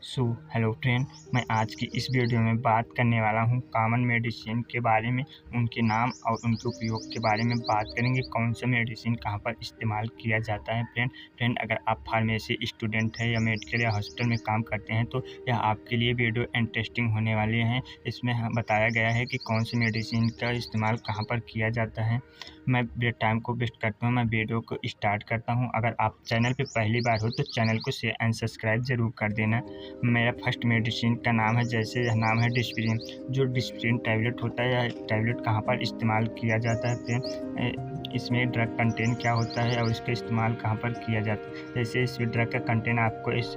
Hello friend, मैं आज की इस वीडियो में बात करने वाला हूं कॉमन मेडिसिन के बारे में। उनके नाम और उनके उपयोग के बारे में बात करेंगे। कौन सा मेडिसिन कहां पर इस्तेमाल किया जाता है। फ्रेंड अगर आप फार्मेसी स्टूडेंट हैं या मेडिकल या हॉस्पिटल में काम करते हैं तो यह आपके लिए वीडियो इंटरेस्टिंग होने वाले हैं। इसमें बताया गया है कि कौन सी मेडिसिन का इस्तेमाल कहाँ पर किया जाता है। मैं टाइम को वेस्ट करता हूँ, मैं वीडियो को स्टार्ट करता हूँ। अगर आप चैनल पर पहली बार हो तो चैनल को शेयर एंड सब्सक्राइब ज़रूर कर देना। मेरा फर्स्ट मेडिसिन का नाम है, जैसे यह नाम है डिस्प्रिन। जो डिस्प्रिन टैबलेट होता है, यह टैबलेट कहाँ पर इस्तेमाल किया जाता है फ्रेंड, इसमें ड्रग कंटेंट क्या होता है और इसका इस्तेमाल कहाँ पर किया जाता है। जैसे इस ड्रग का कंटेंट आपको इस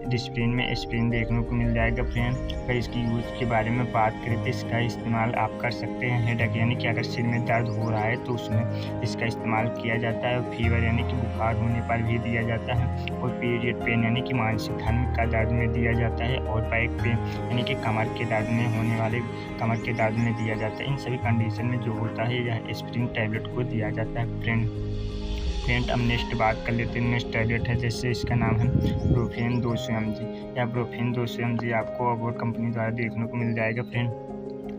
डिस्प्रिन में एस्प्रिन देखने को मिल जाएगा फ्रेंड। अगर इसकी यूज़ के बारे में बात करें तो इसका इस्तेमाल आप कर सकते हैं हेडेक यानी कि अगर सिर में दर्द हो रहा है तो उसमें इसका इस्तेमाल किया जाता है। फीवर यानी कि बुखार होने पर भी दिया जाता है। और पीरियड पेन यानी कि मानसिक धर्म का दर्द में दिया जाता है। और बैक पेन यानी कि कमर के दर्द में होने वाले कमर के दर्द में दिया जाता है। इन सभी कंडीशन में जो होता है यह एस्प्रिन टैबलेट को दिया जाता है फ्रेंड अब नेक्स्ट बात कर लेते हैं। नेक्स्ट टैबलेट है, जैसे इसका नाम है ब्रोफेन 200 mg। या ब्रोफेन 200 mg आपको अबोट कंपनी द्वारा देखने को मिल जाएगा फ्रेंड।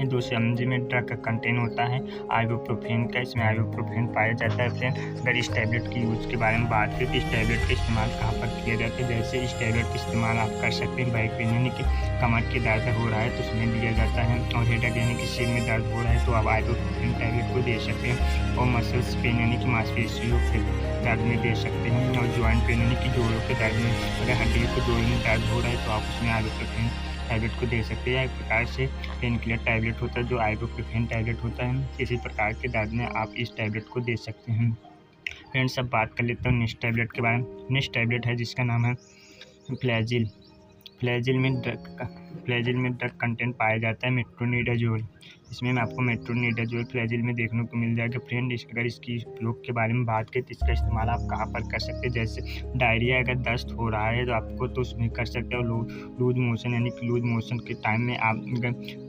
200 mg में ड्रग का कंटेंट होता है आइबुप्रोफेन का। इसमें आइबुप्रोफेन पाया जाता है फ्रेंड। अगर इस टैबलेट की यूज़ के बारे में बात करें तो इस टैबलेट का इस्तेमाल कहाँ पर किया जाता है। जैसे इस टैबलेट का इस्तेमाल आप कर सकते हैं बैक पेन यानी कि कमर के दर्द हो रहा है तो उसमें दिया जाता है। और हेडेक यानी कि सिर में दर्द हो रहा है तो आप आइबुप्रोफेन टैबलेट को दे सकते हैं। और मसल्स पेन यानी कि मांसपेशियों के दर्द में दे सकते हैं। और जॉइंट पेन यानी कि जोड़ों के दर्द में, अगर हड्डियों के जोड़ों में दर्द हो रहा है तो आप उसमें आइबुप्रोफेन टैबलेट को दे सकते हैं। एक प्रकार से पेन किलर टैबलेट होता है जो आइबुप्रोफेन टैबलेट होता है। किसी प्रकार के दर्द में आप इस टैबलेट को दे सकते हैं। फ्रेंड्स अब बात कर लेता हूँ नेक्स्ट टैबलेट के बारे में। नेक्स्ट टैबलेट है जिसका नाम है फ्लैजिल। फ्लैजिल में ड्रग कंटेंट पाया जाता है मेट्रोनिडाजोल। इसमें मैं आपको मेट्रोनिडाजोल फ्लैजिल में देखने को मिल जाएगा फ्रेंड। अगर इसकी उपयोग के बारे में बात करें तो इसका इस्तेमाल आप कहाँ पर कर सकते हैं। जैसे डायरिया अगर दस्त हो रहा है तो आपको तो उसमें कर सकते हो। लूज मोशन यानी कि लूज मोशन के टाइम में आप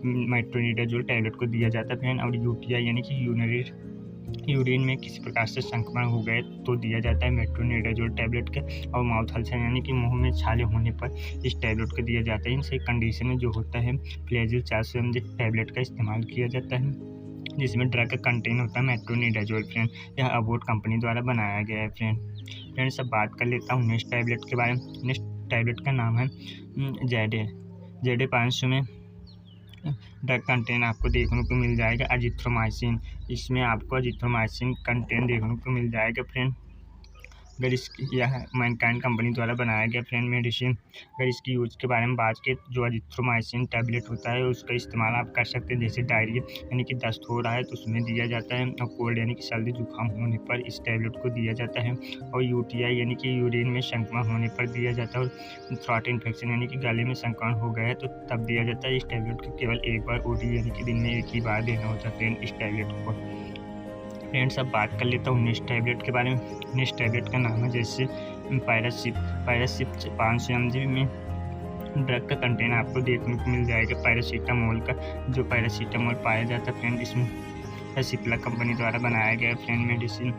मेट्रोनिडाजोल टैबलेट को दिया जाता है फ्रेंड। और यूटीआई यानी कि यूरिन में किसी प्रकार से संक्रमण हो गए तो दिया जाता है मेट्रोनिडाजोल टैबलेट के। और माउथ अल्सर यानी कि मुंह में छाले होने पर इस टैबलेट को दिया जाता है। इन सही कंडीशन में जो होता है फ्लैजिल 400 mg टैबलेट का इस्तेमाल किया जाता है, जिसमें ड्रग का कंटेंट होता है मेट्रोनिडाजोल फ्रेंड। यह अबोट कंपनी द्वारा बनाया गया है फ्रेंड सब बात कर लेता हूँ नेक्स्ट टैबलेट के बारे में। नेक्स्ट टैबलेट का नाम है जेडे 500 में ड्रग कंटेंट आपको देखने को मिल जाएगा अजिथ्रोमाइसिन। इसमें आपको अजिथ्रोमाइसिन कंटेंट देखने को मिल जाएगा फ्रेंड। अगर यह मैनकाइंड कंपनी द्वारा बनाया गया फ्रेंड मेडिसिन। अगर इसकी यूज़ के बारे में बात करें जो अजिथ्रोमाइसिन टैबलेट होता है उसका इस्तेमाल आप कर सकते हैं। जैसे डायरिया यानी कि दस्त हो रहा है तो उसमें दिया जाता है। और कोल्ड यानी कि सर्दी जुकाम होने पर इस टैबलेट को दिया जाता है। और यूटीआई यानी कि यूरिन में संक्रमण होने पर दिया जाता है। और थ्रोट इन्फेक्शन यानी कि गले में संक्रमण हो गया है तो तब दिया जाता है। इस टैबलेट को केवल एक बार ओडी यानी कि दिन में एक ही बार देना होता है फ्रेंड इस टैबलेट को। फ्रेंड्स अब बात कर लेता हूँ नेक्स्ट टैबलेट के बारे में। नेक्स्ट टैबलेट का नाम है जैसे पैरासिप 500 mg में ड्रग का कंटेंट आपको देखने को मिल जाएगा पैरासीटामोल का। जो पैरासीटामोल पाया जाता है फ्रेंड इसमें सिप्ला कंपनी द्वारा बनाया गया फ्रेंड मेडिसिन।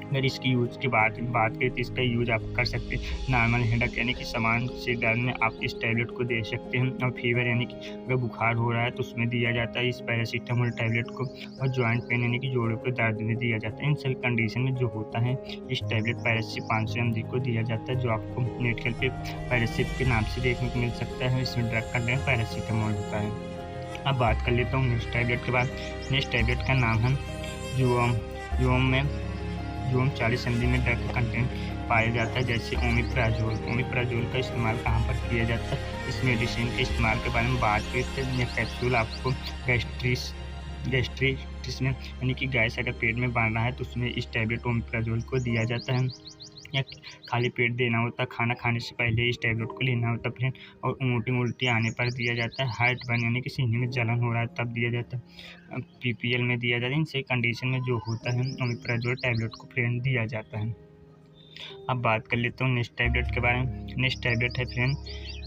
अगर इसकी यूज़ की बात करें तो इसका यूज़ आप कर सकते हैं नॉर्मल हेडेक यानी कि सामान से दर्द में आप इस टैबलेट को दे सकते हैं। और फीवर यानी कि अगर बुखार हो रहा है तो उसमें दिया जाता है इस पैरासीटामोल टैबलेट को। और जॉइंट पेन यानी कि जोड़ों के दर्द में दिया जाता है। इन सभी कंडीशन में जो होता है इस टैबलेट पैरासिप 500 mg को दिया जाता है, जो आपको मेडिकल पे पैरासिप के नाम से देखने को मिल सकता है। इसमें ड्रग कंटेंट पैरासीटामोल होता है। अब बात कर लेता हूँ नेक्स्ट टैबलेट के बाद। नेक्स्ट टैबलेट का नाम है यूओम 40 mg में ड्रग का कंटेंट पाया जाता है। जैसे ओमिप्राजोल का इस्तेमाल कहाँ पर किया जाता है। इस मेडिसिन के इस्तेमाल के बारे में बात करते हैं। यह कैप्सूल आपको गैस्ट्रिटिस में यानी कि गैस अगर पेट में बन रहा है तो उसमें इस टैबलेट ओमिप्राजोल को दिया जाता है। या खाली पेट देना होता है, खाना खाने से पहले इस टैबलेट को लेना होता है फ्रेंड। और उल्टी आने पर दिया जाता है। हार्ट बर्न यानी कि सीने में जलन हो रहा है तब दिया जाता है। पीपीएल में दिया जाता है। इन सही कंडीशन में जो होता है ओमिप्राजोल टैबलेट को फ्रेंड दिया जाता है। अब बात कर लेता हूँ नेक्स्ट टैबलेट के बारे में। नेक्स्ट टैबलेट है फ्रेंड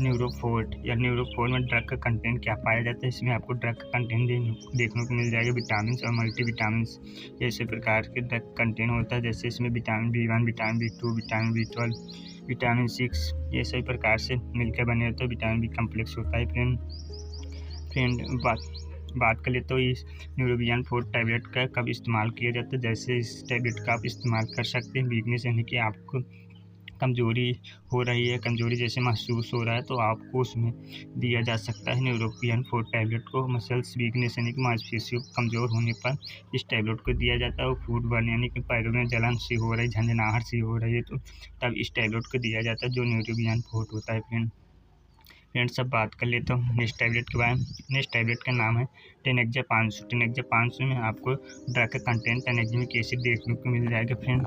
न्यूरोफोर्ट। या न्यूरोफोर्ट में ड्रग का कंटेंट क्या पाया जाता है। इसमें आपको ड्रग का कंटेंट देखने को मिल जाएगा विटामिन और मल्टीविटामिन जैसे प्रकार के ड्रग कंटेंट होता है। जैसे इसमें vitamin B1, vitamin B2, vitamin B12, vitamin 6 ये सभी प्रकार से मिलकर बने होते हैं। विटामिन बी कम्प्लेक्स होता है। फ्रेंड बात कर ले तो इस न्यूरोबियन 4 टैबलेट का कब इस्तेमाल किया जाता है। जैसे इस टैबलेट का आप इस्तेमाल कर सकते हैं वीकनेस यानी कि आपको कमज़ोरी हो रही है, कमज़ोरी जैसे महसूस हो रहा है तो आपको उसमें दिया जा सकता है न्यूरोबियन 4 टैबलेट को। मसल्स वीकनेस यानी कि मांसपेशियों कमज़ोर होने पर इस टैबलेट को दिया जाता है। और फूड बर्न यानी कि पैरों में जलन सी हो रही, झंझनाहट सी हो रही है तो तब इस टैबलेट को दिया जाता है जो न्यूरोबियन 4 होता है। फ्रेंड्स अब बात कर लेता हूँ नेक्स्ट टैबलेट के बारे में। नेक्स्ट टैबलेट का नाम है टेनेक्जा 500। टेनेक्जा 500 में आपको ड्रग का कंटेंट टेनेक्जिमिक एसिड देखने को मिल जाएगा। फ्रेंड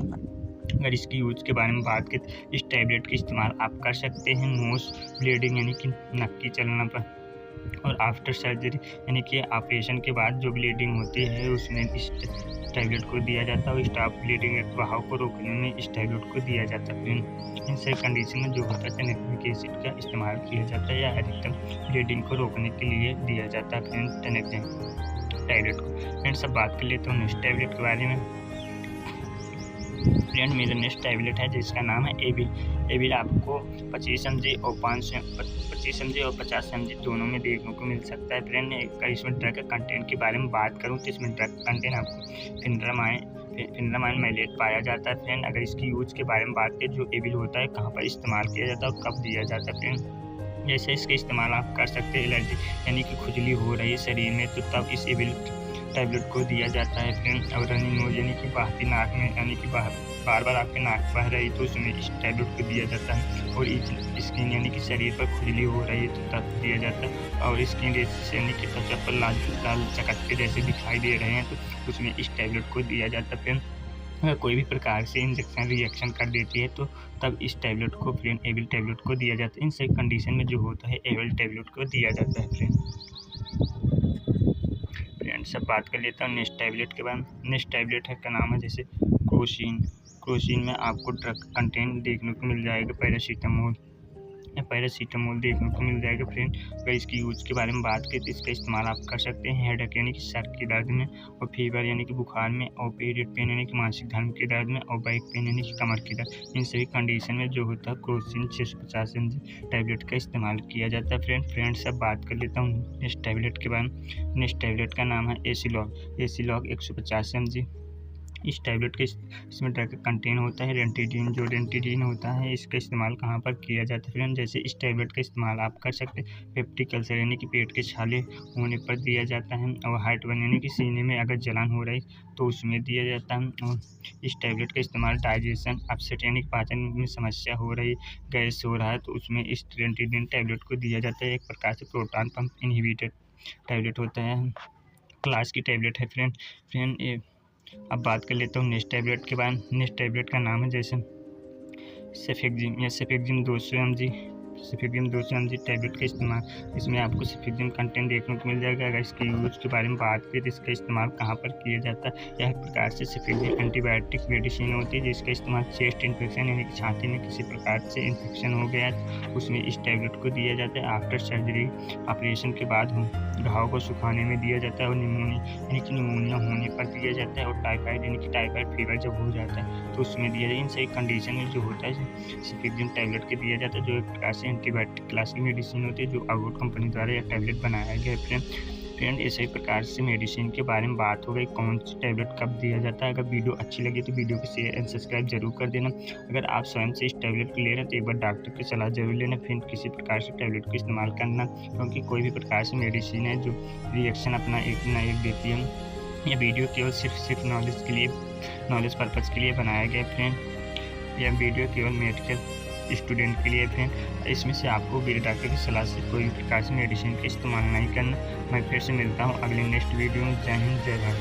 अगर इसकी यूज के बारे में बात करें तो इस टैबलेट का इस्तेमाल आप कर सकते हैं नोज ब्लीडिंग यानी कि नक की चलना पर, और आफ्टर सर्जरी यानी कि ऑपरेशन के बाद जो ब्लीडिंग होती है उसमें इस टैबलेट को दिया जाता है। और स्टॉप ब्लीडिंग के बहाव को रोकने में इस टैबलेट को दिया जाता है। इन सभी कंडीशन में जो होता है टेनेक्जिमिक एसिड का इस्तेमाल किया जाता है या अधिकतम ब्लीडिंग को रोकने के लिए दिया जाता है टेनेक्जिमिक टैबलेट को। फ्रेंड्स अब बात कर लेते हैं नेक्स्ट टैबलेट के बारे में। फ्रेंड मेरा नेक्स्ट टैबलेट है जिसका नाम है एविल आपको 25 mg और 25 mg और 50 mg दोनों में देखने को मिल सकता है। फ्रेंड इसमें ड्रग के कंटेंट के बारे में बात करूँ तो इसमें ड्रग कंटेंट आपको फिनरामाइन मैलेट पाया जाता है। फ्रेंड अगर इसकी यूज के बारे में बात करें जो एविल होता है कहाँ पर इस्तेमाल किया जाता है और कब दिया जाता है। फ्रेंड जैसे इसके इस्तेमाल आप कर सकते हैं एलर्जी यानी कि खुजली हो रही है शरीर में तो तब इस एविल टैबलेट को दिया जाता है। फ्रेंड और रनिंग नोज यानी कि बहती नाक में यानी कि बार बार आपके नाक बह रही तो उसमें इस टैबलेट को दिया जाता है। और स्किन यानी कि शरीर पर खुजली हो रही है तो तब दिया जाता है। और स्किन रेशेस यानी कि त्वचा पर लाल चकत्ते जैसे दिखाई दे रहे हैं तो उसमें इस टैबलेट को दिया जाता है। फ्रेंड अगर कोई भी प्रकार से इंजेक्शन रिएक्शन कर देती है तो तब इस टैबलेट को फ्रेंड एविल टैबलेट को दिया जाता है। इन सभी कंडीशन में जो होता है एविल टैबलेट को दिया जाता है। फ्रेंड्स अब बात कर लेता हूँ नेक्स्ट टैबलेट के बारे में। नेक्स्ट टैबलेट है का नाम है जैसे क्रोसिन में आपको ड्रग कंटेंट देखने को मिल जाएगा पैरासीटामोल देखने को मिल जाएगा। फ्रेंड अगर इसकी यूज के बारे में बात करें तो इसका इस्तेमाल आप कर सकते हैं हेडेक यानी कि सर के दर्द में, और फीवर यानी कि बुखार में, और पीरियड पेन यानी कि मासिक धर्म के दर्द में, और बैक पेन यानी कि कमर के दर्द। इन सभी कंडीशन में जो होता है क्रोसिन 650 mg टैबलेट का इस्तेमाल किया जाता है। फ्रेंड्स अब बात कर लेता हूँ नेक्स्ट टैबलेट के बारे में। नेक्स्ट टैबलेट का नाम है एसिलॉग 150 mg। इस टैबलेट के इसमें ड्रग कंटेन होता है रेंटिडीन होता है। इसका इस्तेमाल कहाँ पर किया जाता है। फ्रेंड जैसे इस टैबलेट का इस्तेमाल आप कर सकते हैं पेप्टिक अल्सर यानी कि पेट के छाले होने पर दिया जाता है, और हार्टबर्न यानी कि सीने में अगर जलन हो रही तो उसमें दिया जाता है। और इस टैबलेट का इस्तेमाल डाइजेशन अपसेट यानी कि पाचन में समस्या हो रही, गैस हो रहा है तो उसमें इस रेंटिडीन टैबलेट को दिया जाता है। एक प्रकार से प्रोटॉन पंप इनहिबिटर टैबलेट होता है, क्लास की टैबलेट है। फ्रेंड अब बात कर लेता हूँ नेक्स्ट टैबलेट के बाद। नेक्स्ट टैबलेट का नाम है जैसे सेफेक्जिम 200 mg टैबलेट का इस्तेमाल। इसमें आपको सेफेक्जिम कंटेंट देखने को मिल जाएगा। अगर इसके यूज के बारे में बात करें तो इसका इस्तेमाल कहाँ पर किया जाता है। यह एक प्रकार से सेफेक्जिम एंटीबायोटिक मेडिसिन होती है जिसका इस्तेमाल चेस्ट इन्फेक्शन यानी कि छाती में किसी प्रकार से इन्फेक्शन हो गया तो उसमें इस टैबलेट को दिया जाता है। आफ्टर सर्जरी ऑपरेशन के बाद घाव को सुखाने में दिया जाता है, और निमोनिया होने पर दिया जाता है, और टाइफाइड यानी कि टाइफाइड फीवर जब हो जाता है तो उसमें दिया जाता है। इन सही कंडीशन में जो होता है सेफेक्जिम टैबलेट के दिया जाता है जो एक प्रकार से एंटीबायोटिक क्लास की मेडिसिन होती है जो अगोट कंपनी द्वारा यह टैबलेट बनाया गया है। फ्रेंड इसी प्रकार से मेडिसिन के बारे में बात हो गई, कौन सी टैबलेट कब दिया जाता है। अगर वीडियो अच्छी लगी तो वीडियो को शेयर एंड सब्सक्राइब जरूर कर देना। अगर आप स्वयं से इस टैबलेट को ले रहे हैं तो एक बार डॉक्टर की सलाह जरूर लेना, फिर किसी प्रकार से टैबलेट का इस्तेमाल करना, क्योंकि कोई भी प्रकार से मेडिसिन है जो रिएक्शन अपना एक ना एक देती है। यह वीडियो केवल सिर्फ नॉलेज पर्पज़ के लिए बनाया गया। फ्रेंड यह वीडियो केवल मेडिकल स्टूडेंट के लिए। फ्रेंड इसमें से आपको डॉक्टर की सलाह से कोई भी प्रकार से मेडिसिन का इस्तेमाल नहीं करना। मैं फिर से मिलता हूँ अगले नेक्स्ट वीडियो में। जय हिंद जय भारत।